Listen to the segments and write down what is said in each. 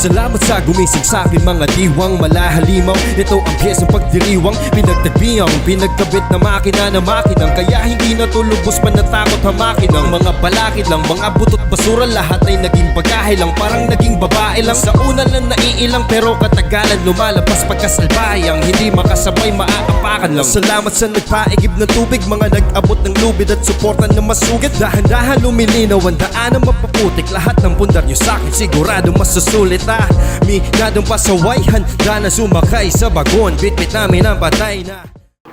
Salamat sa gumising sa akin mga diwang malahalimaw. Ito ang piyesang pagdiriwang pinagtagbiang pinagkabit na makinang kaya hindi na to lubos pa natakot hamakin ang mga balakid lang, mga butot basura lahat ay naging bagahe lang, parang naging babae lang. Sa una lang naiilang pero katagalan lumalabas pagkasalbayang hindi makasabay maaapakan lang. Salamat sa nagpaigib ng tubig, mga nag-abot ng lubid at suporta na masugid. Dahan-dahan lumilinaw ang daan na mapaputik, lahat ng pundar nyo sa'kin sigurado masusulit. Minadong pasaway, handa na sumakay sa bagon, bitbit namin ang patay na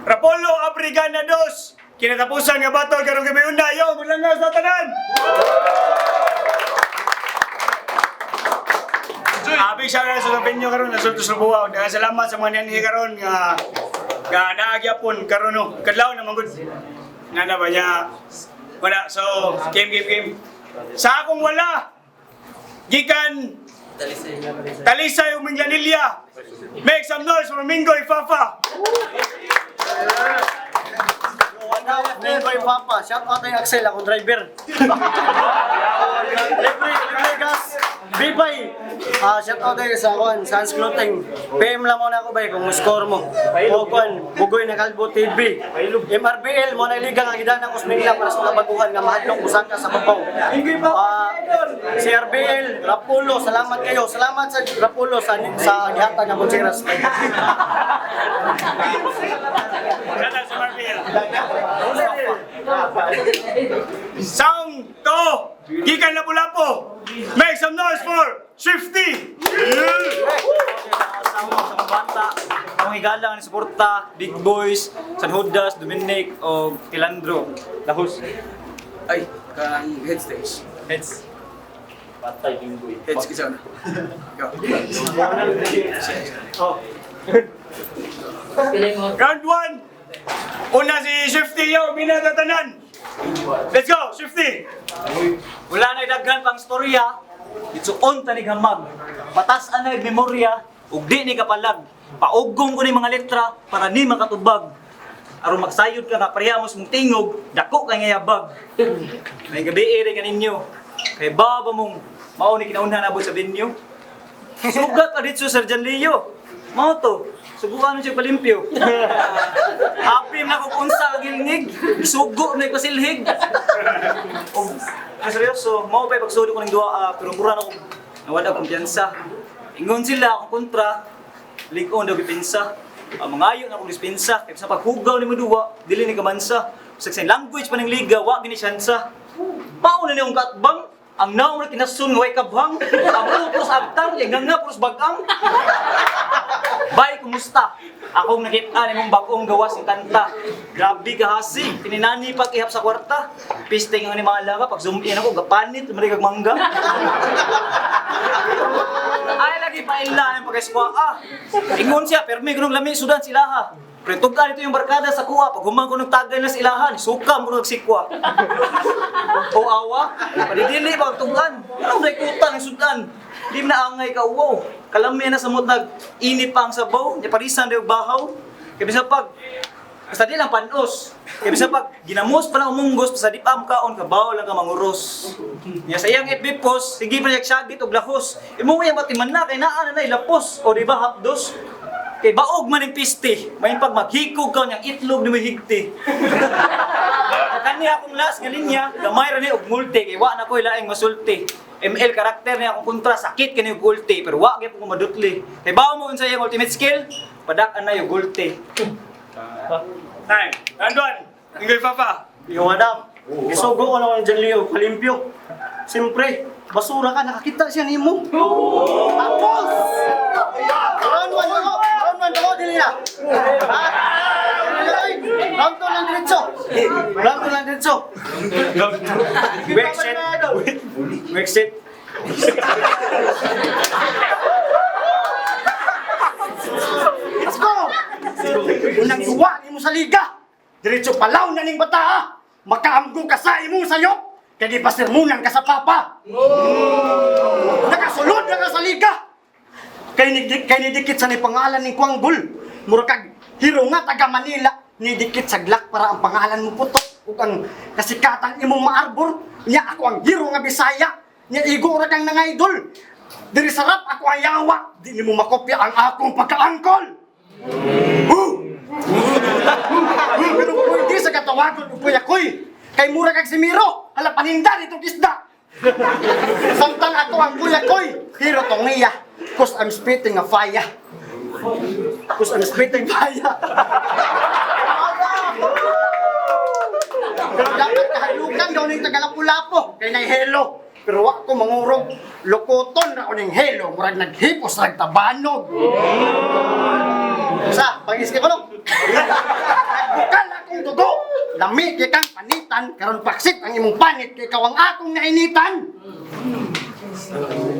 Rapolo Abrigana 2, kinatapusan nga battle karong gabi una. Yo, mulangaw sa tanan! Abi siya na sa venue karon nasulto sa buwaw. Salamat sa mga nanhi karon nga naagyapon karon no. Kadlaw na manggod. Nana ba niya? Wala. So, game. Sa akong wala. Gikan Talisay Uminglanilya. Make some noise for Mingoy Fafa. Mingoy Papa, shout out kay Axel, akong driver. Libre gas. Bibay, shout out kayo sa akin, Sans Clothing. PM lang muna ako bay kung score mo. O kung Bugoy na Kalbo TV. MRBL mo na liga nga gidan ng Usmingla para sa kabaguhan nga mahadlong usan ka sa babaw. Si RBL, Rapulo, salamat kayo. Salamat sa Rapulo sa gihata nga Monseras. Shout out sa RBL. Sound to gikan Lapu-Lapu. Make some noise for Swifty. Sa mga bata, ang igalang ni suporta, Big Boys, San Judas, Dominic o Tilandro. Lahos. Ay, kang head stage. Heads. Patay Bingboy. Heads kisa na. Go. Round 1. Una si Swifty yo, binatatanan. Let's go, Swifty. Wala na daghan pang storya. Itsuon ta ni gamag. Batasan na memorya ug di ni kapalag. Paugong ko ni mga letra para ni makatubag. Aron magsayod ka nga parehamos mong tingog, dako kay ngayabag. May gabi ere kaninyo. Kay baba mong mao ni kinaunahan abot sa venue. Sugat pa dito Sir Jan Leo. Mao to. Subukan siya palimpyo. Happy na ko unsa gilngig. Sugo na pasilhig. Seryoso, mao pa'y pagsudo ko ng duwa, pero mura na ko nawala kumpiyansa. Ingon sila akong kontra, lig-on daw bipinsa. Mga ayo na akong dispensa, kaya sa paghugaw ni Maduwa, dili ni kamansa. Sa language pa ng liga, wa gini siyansa. Pauna ni yung katbang, ang naong na kinasun ng way kabhang, ang puros agtar, yung nga puros bagang. Bay, kumusta? Akong nakita ni mong bagong gawas ng kanta. Grabe ka hasig, tininani pag ihap sa kwarta. Pisting ang mga laga, pag zoom in ako, gapanit, marigag mangga. Ay, lagi pa ila ng pag-eswa. Ingon siya, permi ko nung lami, sudan sila ha. Pero tugan ito yung barkada sa kuha, pag humang ko nung tagay na silahan, suka mo nagsikwa. O awa, padidili pag tugan, anong naikutan ng sudan? Di na angay ka, wow. Kalami na sa mutag, init pa ang sabaw, di parisan daw bahaw. Kaya bisa pag, basta di lang panos. Kaya bisa pag, ginamos pa lang umunggos, basta di pa kaon, kabaw lang ka manguros. Nga sa iyang FB post, sige pa nagsagit o glahos. Imo yung batiman na, kay naan na ilapos, o di ba hapdos? Kay baog man yung piste, may pag maghikog ka niyang itlog ni may higti. Kanya akong last nga linya, gamay ra ni og multi, kay wa na ko ilaing masulti. ML karakter niya akong kontra, sakit kini og ulti, pero wa gyud ko madutli. Kay bawo mo unsa yung ultimate skill, padak-an na yung ulti. Time. Round 1. Mingoy Fafa. Yung madam, isugo ko naman dyan Leo, palimpyo. Siyempre, basura ka, nakakita siya ni mo. Tapos! Round 1 ako, dili na. Round 2 lang diretso. Round 2 lang diretso. Wexit. Let's go! Unang duwa ni mo sa liga. Diretso palaw na ning bata ha. Makaamgo ka sa imo sayop. Kaya di pasirmunan ka sa papa. Nakasulod na ka sa liga. Kay nidikit sa ni pangalan ni Kuangbul. Mura kag hero nga taga Manila. Nidikit sa glak para ang pangalan mo putok. Ug ang kasikatan imong maarbor. Nya ako ang hero nga Bisaya. Nya igo ra kang nangidol. Diri sarap ako ang yawa. Di ni mo makopya ang akong pagka-angkol. Pero pwede sa katawagon upoy ako'y. Kay mura kag si Miro. Hala paninda itong isda. Samtang ako ang kuya ko'y. Hiro tong niya. Cause I'm spitting a fire. Cause I'm spitting fire. Pero dapat kahalukan daw ng Tagalapu-Lapu. Kay nay hello. Pero wak ko mangurog. Lokoton na ko ng hello. Murag naghipos rag tabanog. Sa, pag-iski ko no? Nagbukal akong dugo. Lami kay kang panitan. Karon paksit ang imong panit. Kay kawang akong nainitan.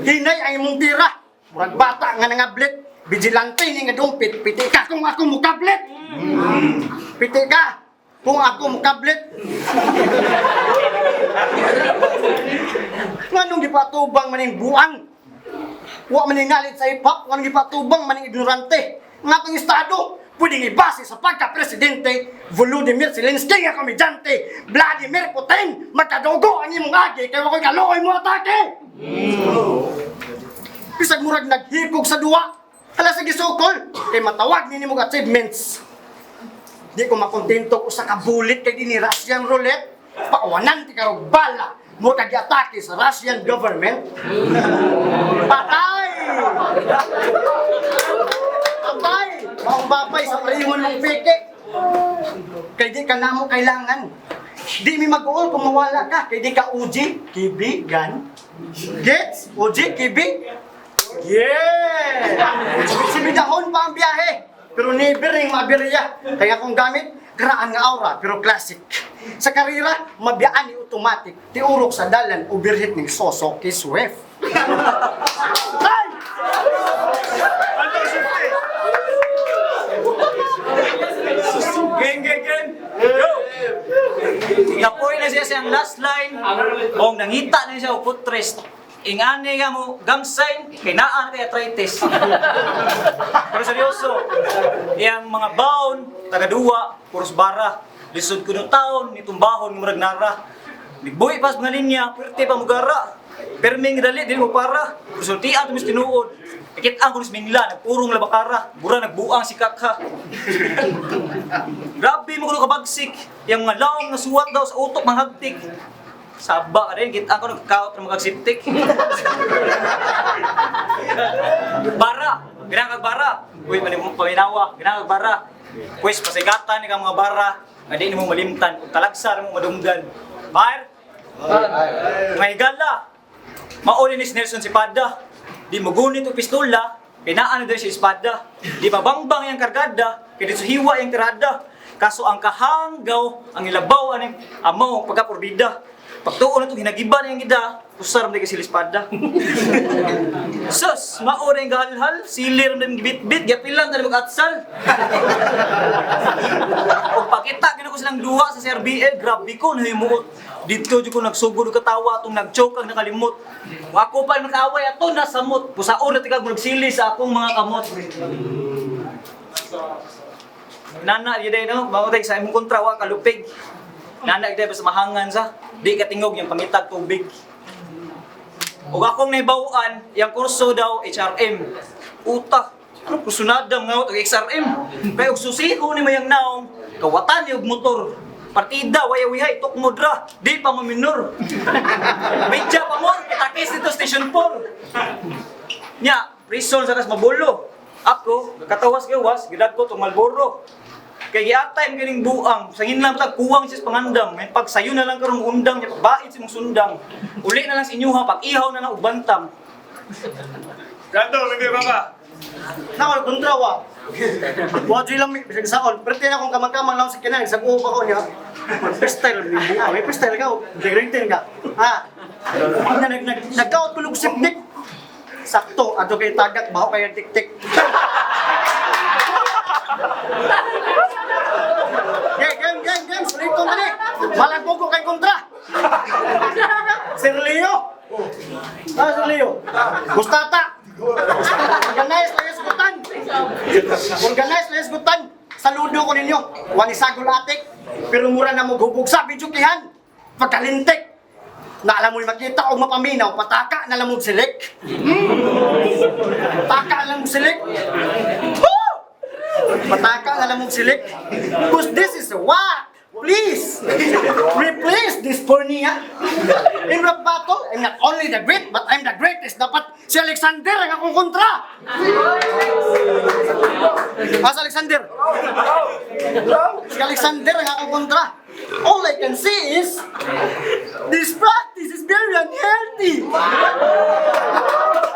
Hinay ang imong tira. Murag bata nga nangablit. Vigilante ni nga dumpit. Piti ka kung ako mukablit. Piti ka kung ako mukablit. Nganong gipatubang maning buang? Wa maning nalit sa hip-hop. Nganong gipatubang maning ignorante? Nga itong estado, pwedeng ibase sa pagka-presidente. Volodymyr Zelensky nga komedyante. Vladimir Putin, magkadugo ang imong agi. Kaya ako'y kaluoy mo atake. Bisag murag naghikog sa duwa. Hala sa gisukol. Kay matawag ni mong achievements. Di ko makontento ko sa kabulit kay ni Russian roulette. Paawanan ti karog bala. Mo kag-atake sa Russian government. Patay! Patay! Maong babay sa palingon ng peke. Kay di ka na mo kailangan. Di mi mag-uol kung mawala ka. Kay di ka uji, kibi, gan. Gets? Uji, kibi? Yeah! Sibidahon pa ang biyahe. Pero never ring mabirya. Kaya kung gamit, karaan nga aura, pero classic. Sa karira, mabiyaan ni automatic. Tiurok sa dalan, overheat ng soso kay Swift. Ay! Geng! Go! Napoy na siya siyang last line. Kung nangita na siya o putres. Ingani nga mo, gamsain, kinaan kay arthritis. Pero seryoso, yung mga baon, taga-duwa, puros bara. Lisod ko ng taon, nitong bahon, murag nara. Nagbuhi pas mga linya, pwerte pa mugara. Perming dali, din mo para. Resultian tumis tinuod. Ikitaan ko nismingla, nagpurong labakara. Bura nagbuang si kakha. Grabe mo ko kabagsik. Yung mga laong nasuwat daw sa utok manghagtik. Saba ka rin, kita ko nagkakaot ng mag-agsiptik. Bara, ginagag bara. Uy, paminawa, ginagag bara. Pwes, pasigatan ni ka mga bara. Hindi mo malimtan, talagsa mo madunggan. Fire! Mga higala, mauli ni Nelson si Pada. Di magunit o pistola, pinaan na din siya espada. Di mabangbang yung kargada, kaya di suhiwa yung tirada. Kaso ang kahanggaw, ang ilabaw, aning amaw, pagkapurbida. Pagtuon na itong hinagiba na yung gida, kusar na kasi espada. Sus, maura yung gahalhal, silir na yung bit-bit, gapilan na mag-atsal. Kung pakita, gano'n ko silang duwa sa CRBL, grabe ko, nahimuot. Dito ko nagsugod katawa, itong nag-choke ang nakalimot. Kung ako pa yung nakaaway, ito nasamot. Pusaon na tigag nagsili sa akong mga kamot. Nana, yun day, no? Mga sa imong kontra, wa kalupig. Nana, yun day, basta mahangan sa. Di katingog yung pangitag tubig. Ug akong naibawaan, yung kurso daw, HRM. Utak, anong kurso na daw nga, XRM. Kaya og susiho ni mayang naong, kawatan ni og motor. Partida, waya-wihay, tok modra, di pa maminor. Medya pa mo, kitakis dito station 4. Nya, prison sa kas mabulo. Ako, katawas-gawas, gidad ko itong Malboro. Kaya giatay ganing buang, sangin lang matag kuwang siya pangandam. May pagsayo na lang karong undang, niya pagbait si mong sundang. Uli na lang sa inyuha, pag-ihaw na lang og bantam. Ganto, hindi ba ba? Nakol, kontra wa. Wadyo lang, bisag saon. Pero tiyan akong kamang-kamang lang sa kinang, sa upa ko niya. Freestyle, may freestyle ka, directing ka. Ha? Nagkaot ko lug sipnik. Sakto, ato kay tagak, baho kay tik-tik. Game, solito na ni. Malagpo ko kay kontra. Sir Leo. Sir Leo. Gustata. Organize layas gutan. Saludo ko ninyo. Wani sagol atik. Pero mura na mo hubog sa bidyukihan. Pagkalintik. Na alam mo makita o mapaminaw, pataka na lang mo silik. Pataka na lang mo silik. Woo! Pataka na lang mo silik. Because this is what? Please, replace this pornia. In rap battle, I'm not only the great, but I'm the greatest. Dapat si Alexander ang akong kontra. Si Alexander. Si Alexander ang akong kontra. All I can see is, this practice is very unhealthy.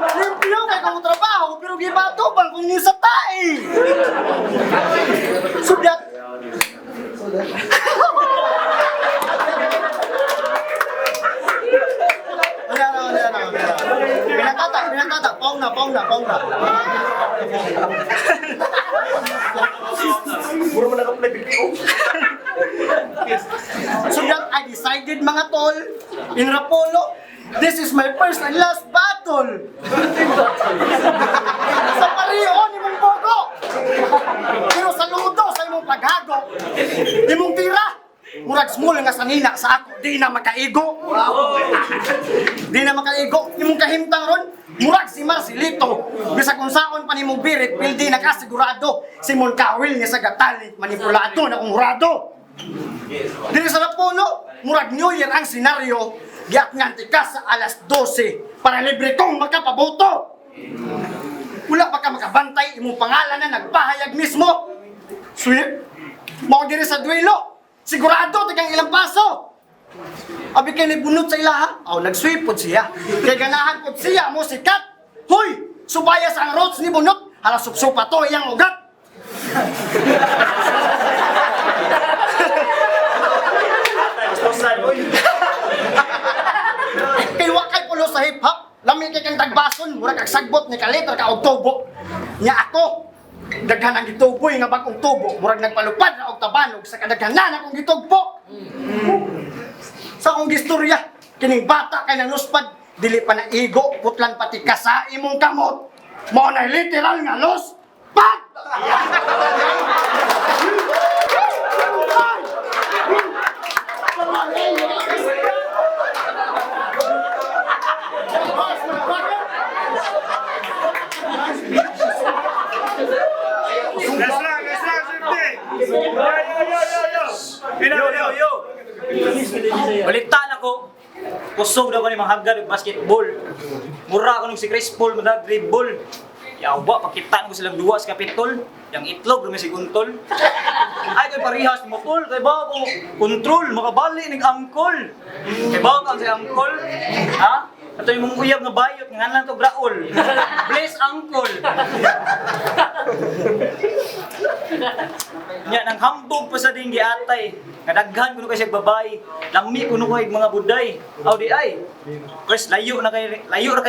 Limpyo kay kong trabaho, pero gibato bang kung sa tae. So that, Pinatata, paong na. So that I decided mga tol, in Rapolo, this is my first and last battle. Sa pariho ni mong bogo. Pero sa ludo, sa imong paghago, imong tira. Murag small nga sanina sa ako, di na makaigo. Di na makaigo. Imong kahimtang ron, murag si Marcelito. Bisa kung saon pa ni mong birit, pildi na kasigurado. Si Mon Kawil niya sa gatalit, manipulado na kung murado. Dili sa Lapuno, murag New Year ang senaryo. Giat nganti ka sa alas 12 para libre kong makapaboto. Wala pa ka makabantay, imong pangalan na nagpahayag mismo. Sweet, mo diri sa duelo. Sigurado, tigang ilang paso. Abi kayo nagbunot sa ilaha? Aw, nag-sweep po siya. Kaya ganahan po siya mo sikat. Hoy, subaya sa ang roads ni bunot. Hala, supsupa to, iyang ugat. Kaya wakay pulo sa hip-hop. Lami kay kang tagbason, murag kag sagbot ni kalitra ka og tubo. Nya ako, daghan ang gituboy nga bagong tubo, murag nagpalupad na og tabanog sa kadaghanan akong gitugbo. Sa akong gistorya, kining bata kay nanuspad, dili pa na igo, putlan pati ka sa imong kamot. Mao na literal nga los pad. Yo. Balitaan ako. Kusog daw ko ni mahagad ng basketball. Mura ako nung si Chris Paul mag-dribble. Yawa, pakita ko silang duwa sa kapitol. Yang itlog naman si Guntol. Ay, kay parihas mo, Tol. Kay ba ako, control, makabali ng angkol. Kay ba ako si angkol? Ha? Ito yung mong uyab nga bayot, nga lang ito graol. Bless angkol. Nya, nang hambog pa sa dinggi atay. Kadaghan ko kasi babae. Lami ko kay mga buday. Aw di ay. Chris, layo na kay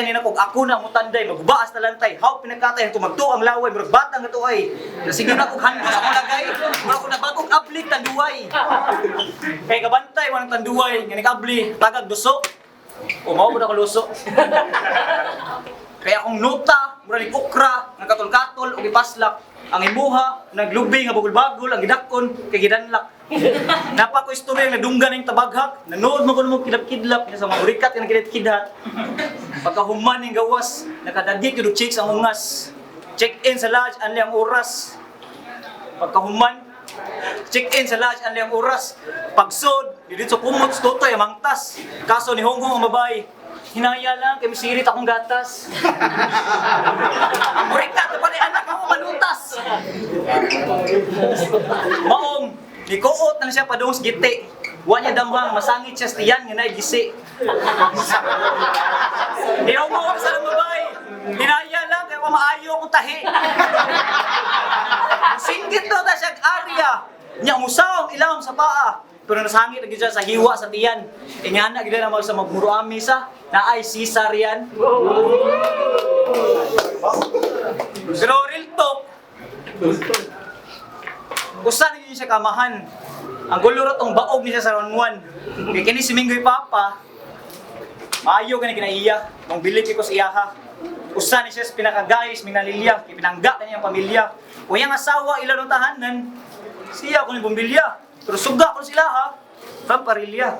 nina kog ako na mutanday, magbaas na lantay. How pinagkatay ko magtuo ang laway, murag bata nga to ay. Sige na kog handos ako lagay. Mura ko nabagog ablik tanduay. Kay kabantay wanang tanduay, nga nagabli, tagag duso. O mao na ko luso. Kaya akong nota, mura ni okra, nga katol-katol ug ipaslak. Ang imuha, naglubi nga bagol-bagol, ang gidakon, kay gidanlak. Napa ko istorya nga dunggan ng tabaghak, nanood mo ko mo kidlap-kidlap sa mga burikat nga kidlat-kidhat. Pagkahuman ning gawas, nakadagi ko chicks ang ungas. Check-in sa lodge anli ang oras. Pagkahuman, check-in sa lodge anli ang oras. Pagsod, dito sa kumot totoy amang tas. Kaso ni Honghong ang babae. Hinaya lang, kay misirit akong gatas. Ang burikat na pala anak ako malutas. Maong, nikuot na siya padung sa giti. Wa niya damhang, masangit siya sa tiyan nga naigisi. Hiyaw mo ako sa babae. Hinaya lang, kaya maayo akong tahi. Singgit daw ta siya area. Nya musaw ang ilam sa paa. Pero nasangit lagi siya sa hiwa sa tiyan. Ingana gid na mag sa magmuruami sa na ay Caesarian. Pero real talk. Usa na siya kamahan. Ang gulo ra tong baog niya sa round 1. Kay kini si Minggoy Papa. Maayo kani kinaiya. Nung bilib ko sa iyaha. Usa ni siya sa pinaka-guys, minalilya, ipinangga kaniyang pamilya. O yang asawa ilan ng tahanan, siya ko ni bumbilya. Pero suga ko sila ha. from Parilya.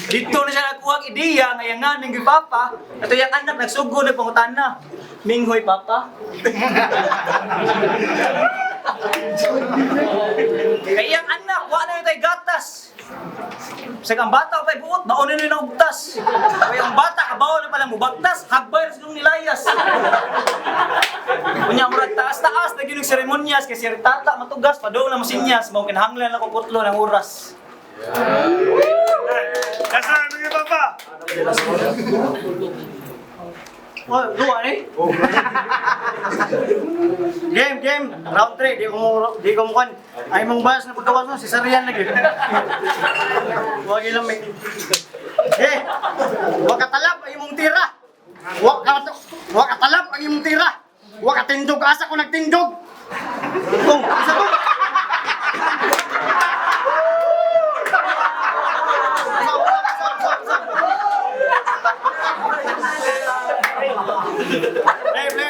Dito na siya nakuha ang ideya nga yung nga Minghoy Papa. Ito yung anak nagsugo nagpangutan na. Minghoy Papa. Kaya yung anak, wala na yung tayo gatas. Sa kang bata pa buot, mauna na yung ugtas. Kaya ang bata, kabaw na palang mubagtas, hagbay na silong nilayas. Kunya murag taas-taas na ginong seremonyas, kaya si Tata matugas, padong na masinyas, mao kinahanglan ako putlo ng oras. Nasa mga papa. Oh, luwa eh. Game. Round 3. Di ko mukan. Ay mong bahas na pagkawas mo, si Sarian lagi. Huwag ilang may. Huwag katalap ay mong tira. Huwag katalap ay mong tira. Huwag katindog, asa ko nagtindog. Kung, isa to.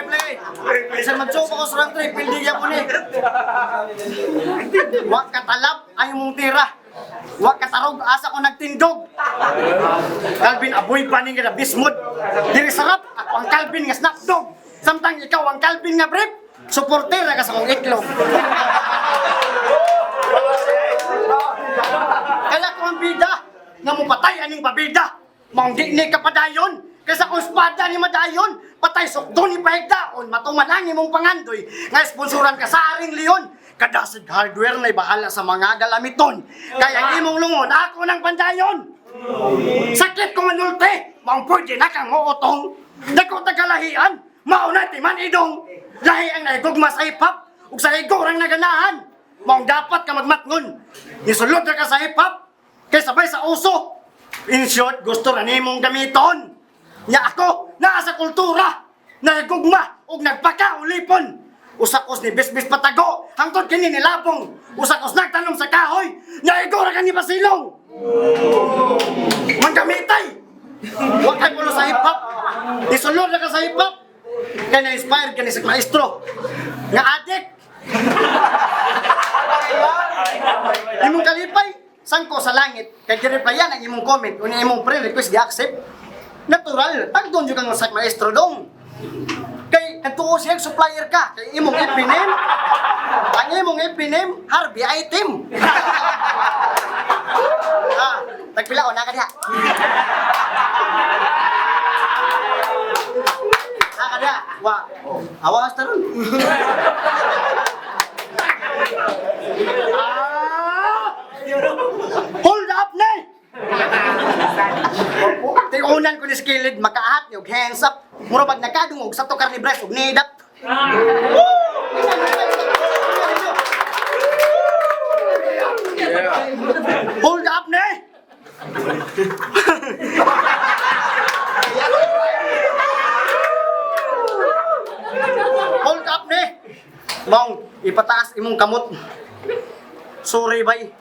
Play. Isa magsubo ko sa round 3, pildig yan ko ni. Huwag katalap ay mong tira. Huwag katarog, asa ko nagtindog. Calvin, aboy pa ni nga bismod. Diri sarap, ako ang Calvin nga snapdog. Samtang ikaw ang Calvin nga brief, supporter na ka sa kong itlog. Kaya ko ang bida, nga mo patay aning pabida. Maong di ni kapadayon, kaysa kung espada ni madayon, patay sukdo ni pahigdaon, matumanang imong pangandoy, nga sponsoran ka sa Aring Leon. Kadasig hardware na bahala sa mga galamiton. Kaya imong lungon, ako ng pandayon. Sakit kong anulte, maong pwede na kang uutong. Dako tagalahian, mauna timan idong. Lahi ang naigugma sa hip-hop, ug sa igorang naganahan. Maong dapat ka magmatngon. Isulod na ka sa hip-hop, kay sabay sa uso. In short, gusto na nimong gamiton. Nya ako, naa sa kultura, nagugma ug nagpakaulipon. Usakos ni bisbis patago, hangtod kini nilabong. Usakos nagtanom sa kahoy, naigora ka ni Basilong. Manggamitay! Huwag kayo pulo sa hip-hop. Isulod na ka sa hip-hop. Kaya na-inspired ka ni sa maestro. Nga adik. Imong kalipay, sangko sa langit. Kaya gireplyan ang imong comment. Kung imong pre-request di-accept. Natural, tagdon yung kang sa maestro dong. Kay nagtuo siya supplier ka. Kay imong ipinem. Ang imong ipinem, Harvey item. Tagpila o na ka diha. Kada, awas tarun. Hold up na! Tigunan ko ni skilled, makaat niyo, hands up. Mura pag nakadungog sa tukar ni Bryce, ug nidat. Hold up na! Hold up ni! Maong, ipataas imong kamot. Sorry, bay.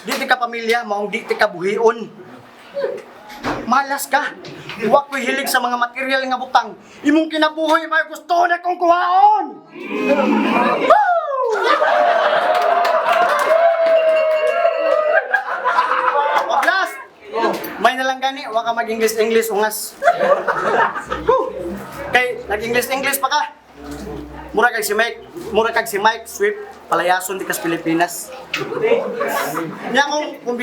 Di ti ka pamilya, maong di ti ka buhion. Malas ka. Huwag ko'y hilig sa mga material nga butang. Imong kinabuhay, may gusto na kong kuhaon! Paglas! May nalang gani, huwag ka mag-English ungas. Kay, nag-English pa ka. Mura kag si Mike Swift, palayason di kas Pilipinas. Nya kung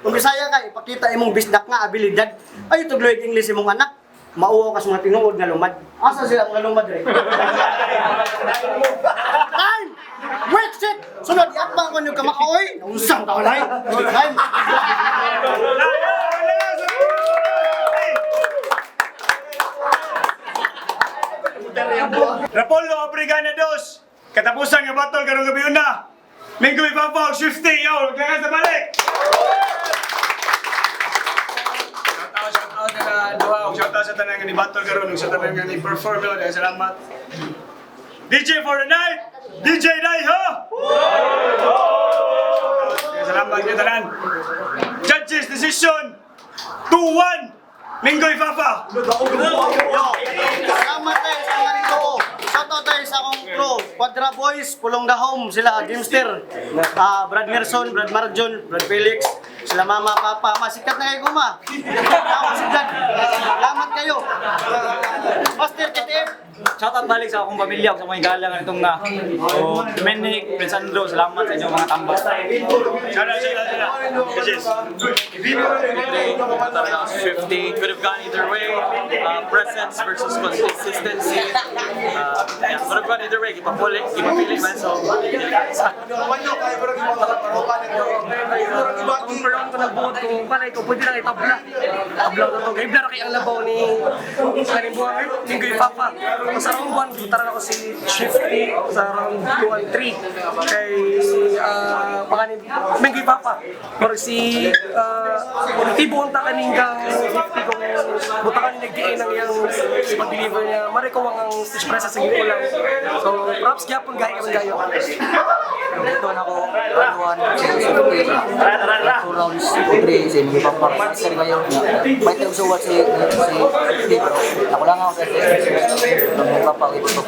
Bisaya ka, ipakita imong bisdak nga abilidad. Ay tugloy English imong anak. Mauwa ka sa mga tinuod nga lumad. Asa sila mga lumad re? Time! Wait, shit! Sunod, iatbang ko nyo kamakaoy. Unsang tao lang. Time! Rapolo Abrigana dos. Katapusan nga battle karong gabi una. Minggoy Papa og Shifty, yo, kaya sa balik. Shout out na duha og shout out sa tanan nga ni battle karon ug sa tanan nga ni perform yo. Salamat. DJ for the night. DJ Daiho. Salamat niyo tanan. Judges decision 2-1. Minggoy Papa. Salamat tayo sa mga nito. Shoutout tayo sa akong crew. Quadra Boys, Pulong the Home, sila Gamester, Brad Merson, Brad Marjon, Brad Felix, Sila mama, papa, masikat na kayo kuma. Ako si Vlad. Salamat kayo. Master KTM. Shoutout balik sa akong pamilya, sa mga galangan itong na. So, Menik, Prince Andrew, salamat sa inyong mga tambak. Shoutout sila. Yes. 50 could have gone either way. Presence versus consistency. Yeah, could have gone either way. Ipapili man. So, Kung peron ko nagbuot kung palay ko, pwede lang itabla. Tabla na to. Gaibla na kay ang labaw ni Kanibuang Minggoy Papa. Sa round 1, butaran ako si Shifty. Sa round 2 and 3. Kay panganin Minggoy Papa. Pero si Tibon ta kaningang 50 kung butakan ni nag-gain ang iyang pag-deliver niya. Mari ko ang stage presence sa gito lang. So, props gyapon gayo. Ito na ako, anuan, two rounds, 3, sa mga pampapasar kayo. May tayo suwat si pero ako lang ako kasi mga papawit ko.